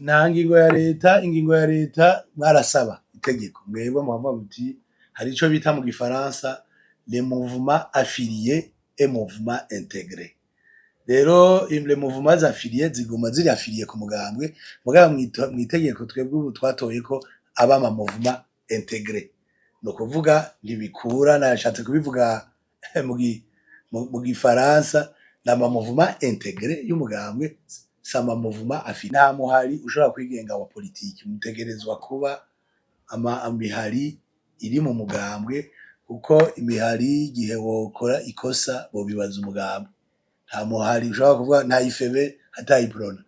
nta ingingo ya leta mwarasaba itegeko mwebwe muhavuga muti hari ico bita mu gifaransa les mouvements affiliés et mouvements intégrés. Rero les mouvements affiliés ziguma ziri affilié ku mugambwe mugabo mw'itegeko twebwe ubu twatoye ko aba ama mouvements intégrés. No kuvuga ntibikura nashatse kubivuga mu gifaransa n'ama mouvements intégrés y'umugambwe sama mouvement affilié. Nta muhari ushobora kwigenga wa politiki mutegerezwa kuba imihari iri mu mugambwe kuko imihari igihe wokora ikosa bobibaza umugambwe. Nta muhari ushobora kuvuga nta ifebe hata iprona.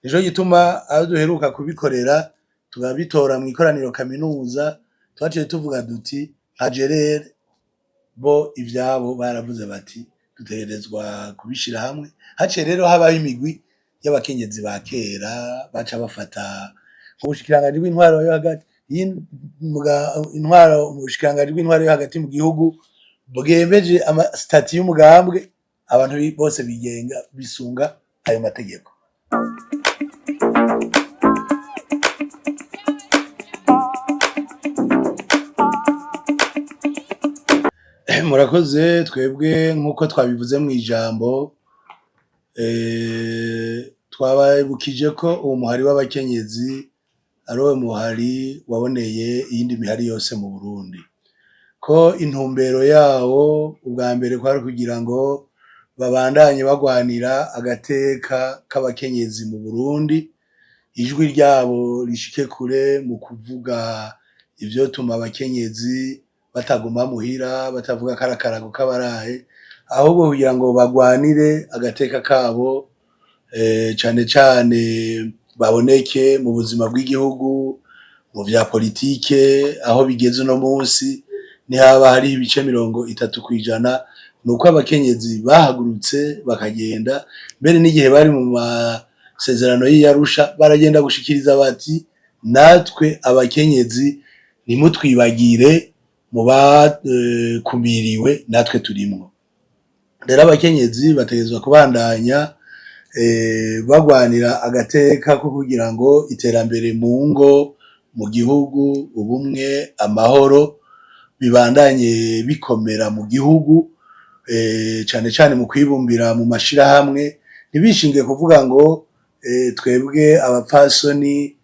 Nico gituma aho duheruka kubikorera tugabitora mw'ikoraniro kaminuza twaciye tuvuga duti nka Gerere bo ivyabo baravuze bati dutegerezwa kubishira hamwe. Haciye rero habaho imigwi y'abakenyezi ba kera baca bafata ubushikiranganji bw'intwaro yo hagati ubushikiranganji bw'intwaro yo hagati mu gihugu bwemeje stati y'umugambwe abantu bose bigenga bisunga ayo mategeko. Murakoze. Twebwe nkuko twabivuze mw'ijambo twabibukije ko uwo muhari w'abakenyezi ari uwo muhari waboneye iyindi mihari yose mu Burundi, ko intumbero yawo ubwa mbere kwari kugira ngo babandanye bagwanira agateka k'abakenyezi mu Burundi, ijwi ryabo rishike kure mu kuvuga ivyotuma abakenyezi bataguma muhira batavuga karakarago k'abarahe, ahubwo kugira ngo bagwanire agateka kabo cane cane baboneke mu buzima bw'igihugu, mu vya politike aho bigeze uno munsi nihaba hari ibice 30% nuko abakenyezi bahagurutse bakagenda, mbere n'igihe bari mu masezerano y'Arusha baragenda gushikiriza bati natwe abakenyezi ntimutwibagire mu bakumiriwe natwe turimwo. Rero abakenyezi bategerezwa kubandanya bagwanira agateka ko kugira ngo iterambere mu ngo, mu gihugu, ubumwe, amahoro bibandanye bikomera mu gihugu, cane cane mu kwibumbira mu mashirahamwe, ntibishinge kuvuga ngo twebwe abapfasoni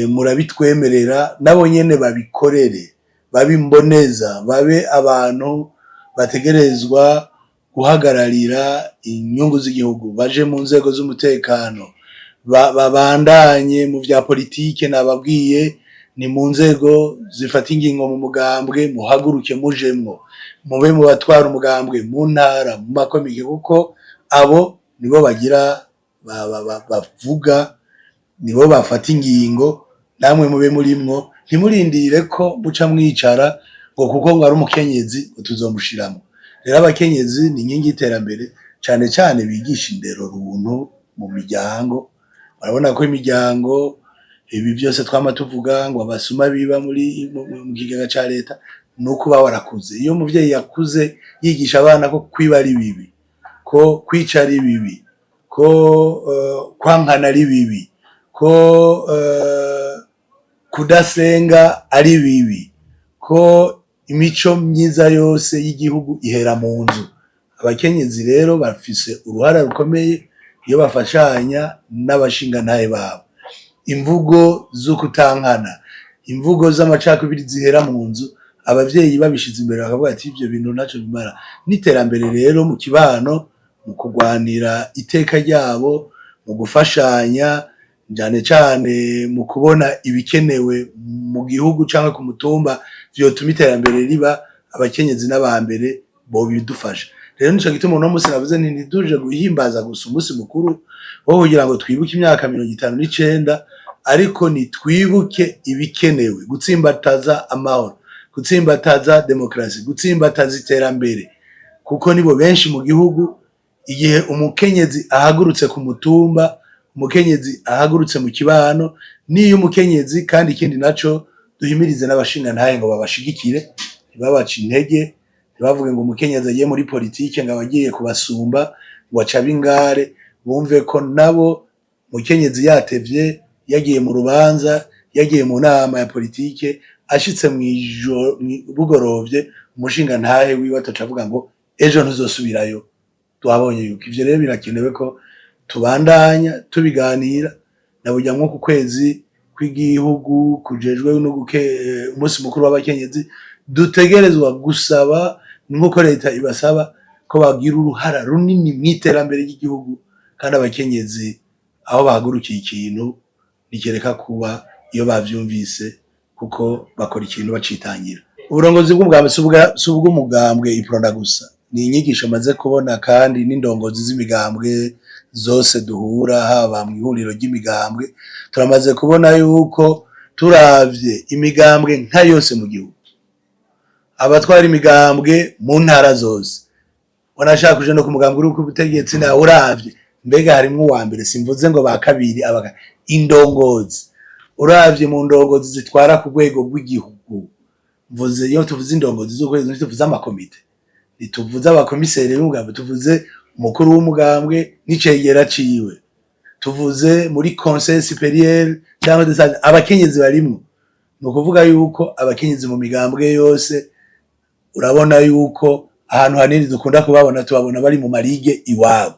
murabitwemerera, nabo nyene babikorere, babimboneza, babe abantu bategerezwa guhagararira inyungu z'igihugu, baje mu nzego z'umutekano, babandanye mu vya politike. Nababwiye ni mu nzego zifata ingingo mu mugambwe muhaguruke mujemwo, mube mu batwara umugambwe mu ntara, mu makomine, kuko abo nibo bagira bavuga, nibo bafata ingingo, namwe mube murimwo, ntimurindire ko muca mwicara ngo kuko ngo ari umukenyezi ngo tuzomushiramwo. Rero abakenyezi ni inkingi y'iterambere, cane cane bigisha indero runtu mu miryango. Urabona ko imiryango ibi vyose twama tuvuga ngo abasuma biba mu kigega ca leta nuko uba warakuze. Iyo umuvyeyi yakuze yigisha abana ko kwiba ari bibi, ko kwica ari bibi, ko kwankana ari bibi, ko kudasenga ari bibi, ko imico myiza yose y'igihugu ihera mu nzu. Abakenyezi rero bafise uruhara rukomeye iyo bafashanya n'abashingantahe babo. Imvugo zo kutankana, imvugo z'amacakubiri zihera mu nzu, abavyeyi babishize imbere bakavuga ati ivyo bintu ntaco bimara. N'iterambere rero mu kibano, mu kugwanira iteka ryabo, mu gufashanya cane cane mu kubona ibikenewe mu gihugu canke ku mutumba vyotuma iterambere riba, abakenyezi n'abambere bobidufasha. Rero nico gituma uno musi navuze nti ntiduje guhimbaza gusa umunsi mukuru wo kugira ngo twibuke imyaka 59, ariko nitwibuke ibikenewe, gutsimbataza amahoro, gutsimbataza demokrasi, gutsimbataza iterambere, kuko nibo benshi mu gihugu. Igihe umukenyezi ahagurutse ku mutumba, umukenyezi ahagurutse mu kibano, niyo umukenyezi kandi ikindi naco duhimirize n'abashingantahe ngo babashigikire, ntibabace intege, ntibavuge ngo umukenyezi agiye muri politike ngo abagiye kubasumba ngo acabe ingare, bumve ko nabo umukenyezi yatevye yagiye mu rubanza, yagiye mu nama ya politike, ashitse bugorovye umushinga ntahe wiwe atoca avuga ngo ejo ntuzosubirayo. Twabonye yuko ivyo rero birakenewe ko tubandanya tubiganira na burya nko ku kwezi kw'igihugu kujejwe umunsi mukuru w'abakenyezi dutegerezwa gusaba nk'uko leta ibasaba ko bagira uruhara runini mw'iterambere ry'igihugu, kandi abakenyezi aho bahagurukiye ikintu ntikereka kuba iyo bavyumvise, kuko bakora ikintu bacitangira. Uburongozi bw'umugambwe si ubw'umugambwe iprona gusa, ni inyigisho maze kubona kandi n'indongozi z'imigambwe zose duhura haba mu ihuriro ry'imigambwe, turamaze kubona yuko turavye imigambwe nka yose mu gihugu, abatwara imigambwe mu ntara zose, wanashaka uje no ku mugambwe uri ku butegetsi nawe uravye mbega harimwo uwa mbere, simvuze ngo ba kabiri, indongozi uravye mu ndongozi zitwara ku rwego rw'igihugu, mvuze iyo tuvuze indongozi z'ukwezi ntituvuze amakomite, ntituvuze abakomiseri b'umugambwe, tuvuze umukuru w'umugambwe n'icegera ciwe, tuvuze muri conseil supérieur cyangwa abakenyezi barimwo. Ni ukuvuga yuko abakenyezi mu migambwe yose urabona yuko ahantu hanini dukunda kubabona, tubabona bari mu marige iwabo,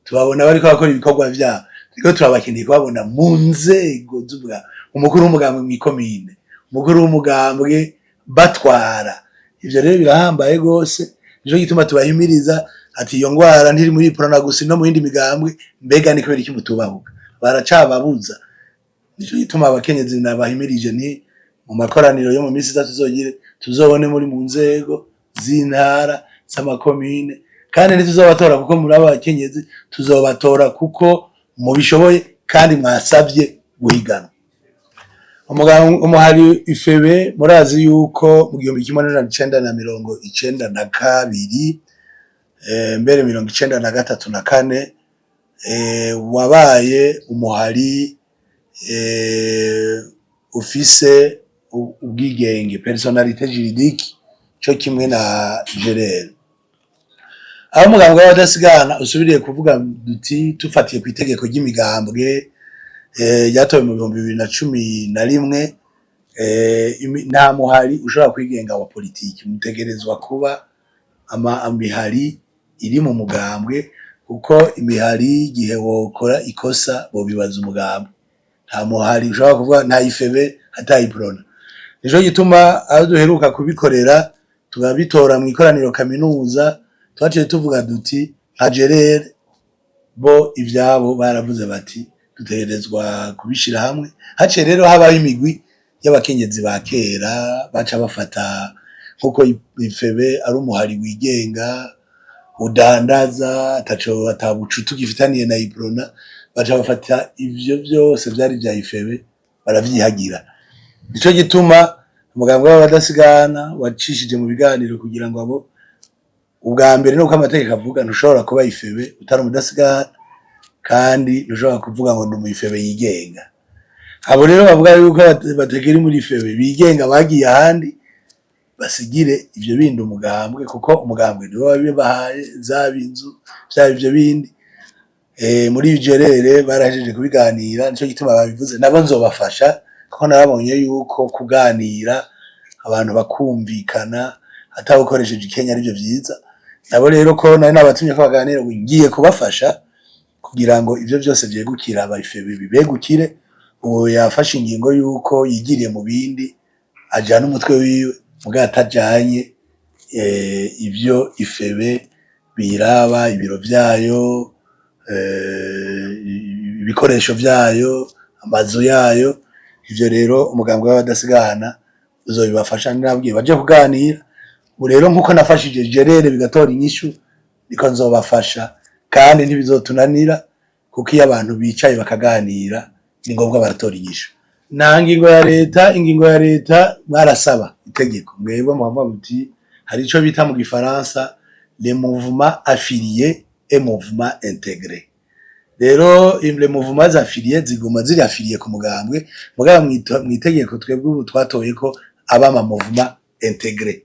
tubabona bariko bakora ibikorwa vyabo, ariko turabakeneye kubabona mu nzego z'ubwa umukuru w'umugambwe mw'ikomine, umukuru w'umugambwe batwara. Ivyo rero birahambaye gose, nico gituma tubahimiriza ati iyo ngwara ntiri muri iprona gusa no mu yindi migambwe, mbega ni kubera iki mutubahuka, baracababuza. Nico gituma abakenyezi nabahimirije nti mu makoraniro yo mu minsi itatu tuzobone muri mu nzego z'intara z'amakomine, kandi ntituzobatora kuko muri abakenyezi, tuzobatora kuko mubishoboye kandi mwasavye guhiganwa. Umuhari ifebe murazi yuko mu 1992 mbere 1993 na 4 wabaye umuhari ufise ubwigenge, personnalité juridique, cyo kimwe na Gerere. Aho umugambwe w'abadasigana usubiriye kuvuga duti tufatiye ku itegeko ry'imigambwe yatowe mu 2011, nta muhari ushobora kwigenga wa politiki, mutegerezwa kuba imihari iri mu mugambwe, kuko imihari igihe wokora ikosa bobibaza umugambwe. Nta muhari ushobora kuvuga nta ifebe atayiprona. Nico gituma aho duheruka kubikorera tugabitora mu ikoraniro kaminuza, twaciye tuvuga duti nka Gerere bo ivyabo baravuze bati dutegerezwa kubishira hamwe. Haciye rero habaho imigwi y'abakenyezi ba kera baca bafata nkuko ifebe ari umuhari wigenga udandaza ataco atabucutu gifitaniye na iprona, baca bafata ivyo byose vyari vya ifebe baravyihagira. Nico gituma umugambwe w'abadasigana wacishije mu biganiro kugira ngo abo ubwa mbere nuko amategeko avuga ntushobora kuba ifebe utari umudasigana, kandi ntushobora kuvuga ngo ndi umufebe yigenga. Abo rero bavuga yuko bategera muri ifebe bigenga bagiye ahandi, basigire ivyo bindi umugambwe, kuko umugambwe niwe wabibahaye zaba inzu vyaba ivyo bindi. Muri Gerere barahejeje kubiganira, nico gituma babivuze nabo nzobafasha, kuko narabonye yuko kuganira abantu bakumvikana atawukoresheje ikenya arivyo vyiza. Nabo rero ko nari nabatumye ko baganira, ngiye kubafasha kugira ngo ivyo byose vyegukira abayifebe bibegukire. Uwo yafashe ingingo yuko yigiriye mu bindi ajana umutwe wiwe, muga atajanye ivyo ifebe biraba, ibiro vyayo, ibikoresho vyayo, amazu yayo. Ivyo rero umugambwe w'abadasigana uzobibafasha, nabwiye baje kuganira. Ubu rero nkuko nafashije Gerere bigatora inyishu, niko nzobafasha, kandi ntibizotunanira, kuko iyo abantu bicaye bakaganira ni ngombwa baratora inyishu. Nta ngingo ya leta mwarasaba itegeko, mwebwe muhavuga muti hari ico bita mu gifaransa les mouvements affiliés et mouvements intégrés. Rero les mouvements affiliés ziguma ziri affiliés ku mugambwe, mugabo mwitegeko twebwe ubu twatoye ko abama mouvement intégré.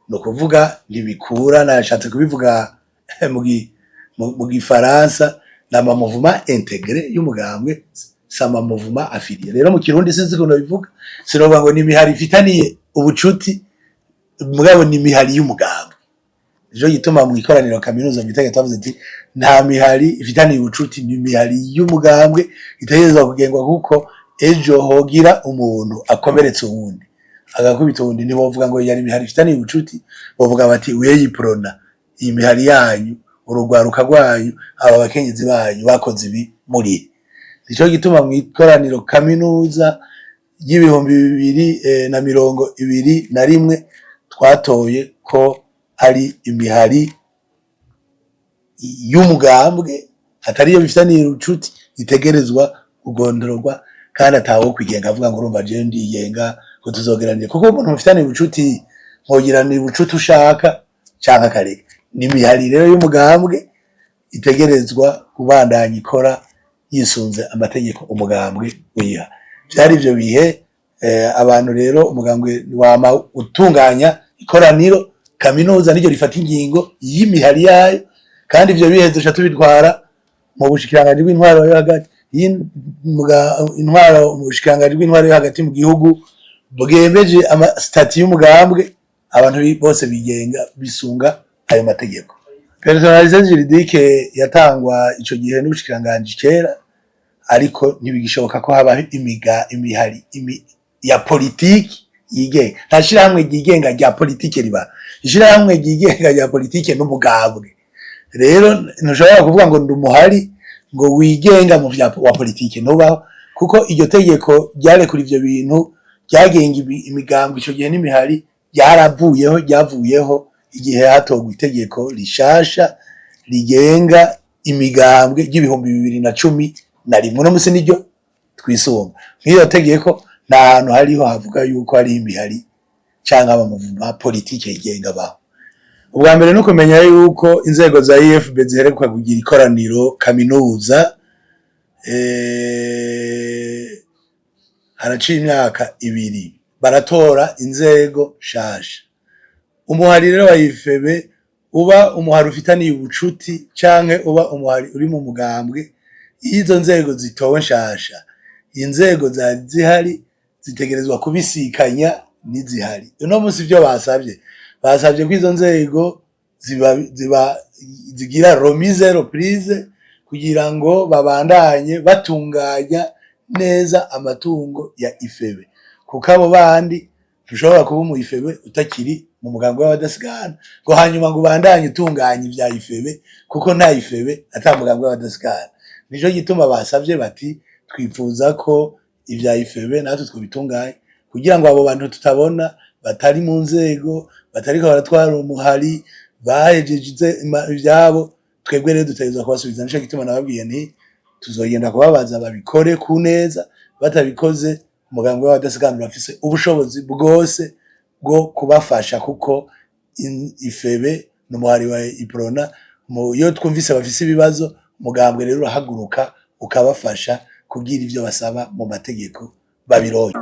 No kuvuga ntibikura, nashatse kubivuga mu gifaransa, nama mouvement intégré y'umugambwe sama mouvement affilié. Rero mu Kirundi sinzi ko bivuga, sinovuga ngo ni imihari ifitaniye ubucuti, mugabo ni imihari y'umugambwe. Nico gituma mu ikoraniro kaminuza Mitege twavuze ati nta mihari ifitaniye ubucuti, ni imihari y'umugambwe itegerezwa kugengwa kuko ejo hogira umuntu akomeretse uwundi agakubita uwundi, ntibovuga ngo yari imihari ifitaniye ubucuti, bovuga bati weyi prona, iyi mihari yanyu, urugwaruka rwanyu, aba bakenyezi banyu bakoze ibi muri. Nico gituma mu ikoraniro kaminuza y'ibihumbi 2021 twatoye ko ari imihari y'umugambwe atari yo bifitaniye ubucuti itegerezwa kugondorwa, kandi atawo kwigenga avuga ngo urumva je ndigenga ko tuzogeranira, kuko umuntu mufitaniye ubucuti mwogiranira ubucuti ushaka canka kareka. Ni imihari rero y'umugambwe itegerezwa kubandanya ikora yisunze amategeko umugambwe wiha. Byari ivyo bihe abantu rero umugambwe wama utunganya ikoraniro kaminuza niryo rifata ingingo y'imihari yayo, kandi ivyo bihe duca tubitwara mu bushikiranganje bw'intwaro yo hagati, intwaro mu bushikiranganje bw'intwaro yo hagati mu gihugu bwemeje stati y'umugambwe, abantu bose bigenga bisunga ayo mategeko. Personnalisation juridique yatangwa ico gihe n'ubushikiranganje kera, ariko ntibigishoboka ko haba imihari ya politiki yigenga. Nta shirahamwe ryigenga rya politiki riba, ishirahamwe ryigenga rya politiki n'umugambwe. Rero ntushobora kuvuga ngo ndi umuhari ngo wigenga mu vya wa politiki, ntubaho, kuko iryo tegeko ryarekura ivyo bintu ryagenga imigambwe ico gihe n'imihari ryavuyeho igihe hatogwa itegeko rishasha rigenga imigambwe ry'ibihumbi 2011. No musi niryo twisunga. Nk'iyo tegeko nta hantu hariho havuga yuko ari imihari canke abamuvuma politike yigenga baho. Ubwa mbere no kumenya yuko inzego za IFB ziheruka kugira ikoraniro kaminuza haraciye imyaka 2 baratora inzego shasha. Umuhari rero wa IFB uba umuhari ufitaniye ubucuti canke uba umuhari uri mu mugambwe, izo nzego zitowe nshasha, inzego zari zihari zitegerezwa kubisikanya n'izihari. Uno musi ivyo basavye ko izo nzego zigira remise reprise kugira ngo babandanye batunganya neza amatungo ya IFB, kuko abo bandi tushobora kuba mu IFB utakiri mu mugambwe w'abadasigana ngo hanyuma ngo bandanye utunganya ivya IFB, kuko nta IFB ata mugambwe w'abadasigana. Nico gituma basavye bati twifuza ko ivya IFB natwe twobitunganya kugira ngo abo bantu tutabona batari mu nzego, batariko baratwara umuhari, bahejeje ivyabo, twebwe rero dutegerezwa kubasubiza. Nico gituma nababwiye nti tuzogenda kubabaza babikore ku neza, batabikoze umugambwe w'abadasigana urafise ubushobozi bwose bwo kubafasha, kuko IFB n'umuhari wa iprona iyo twumvise bafise ibibazo, umugambwe rero urahaguruka ukabafasha kugira ivyo basaba mu mategeko babironke.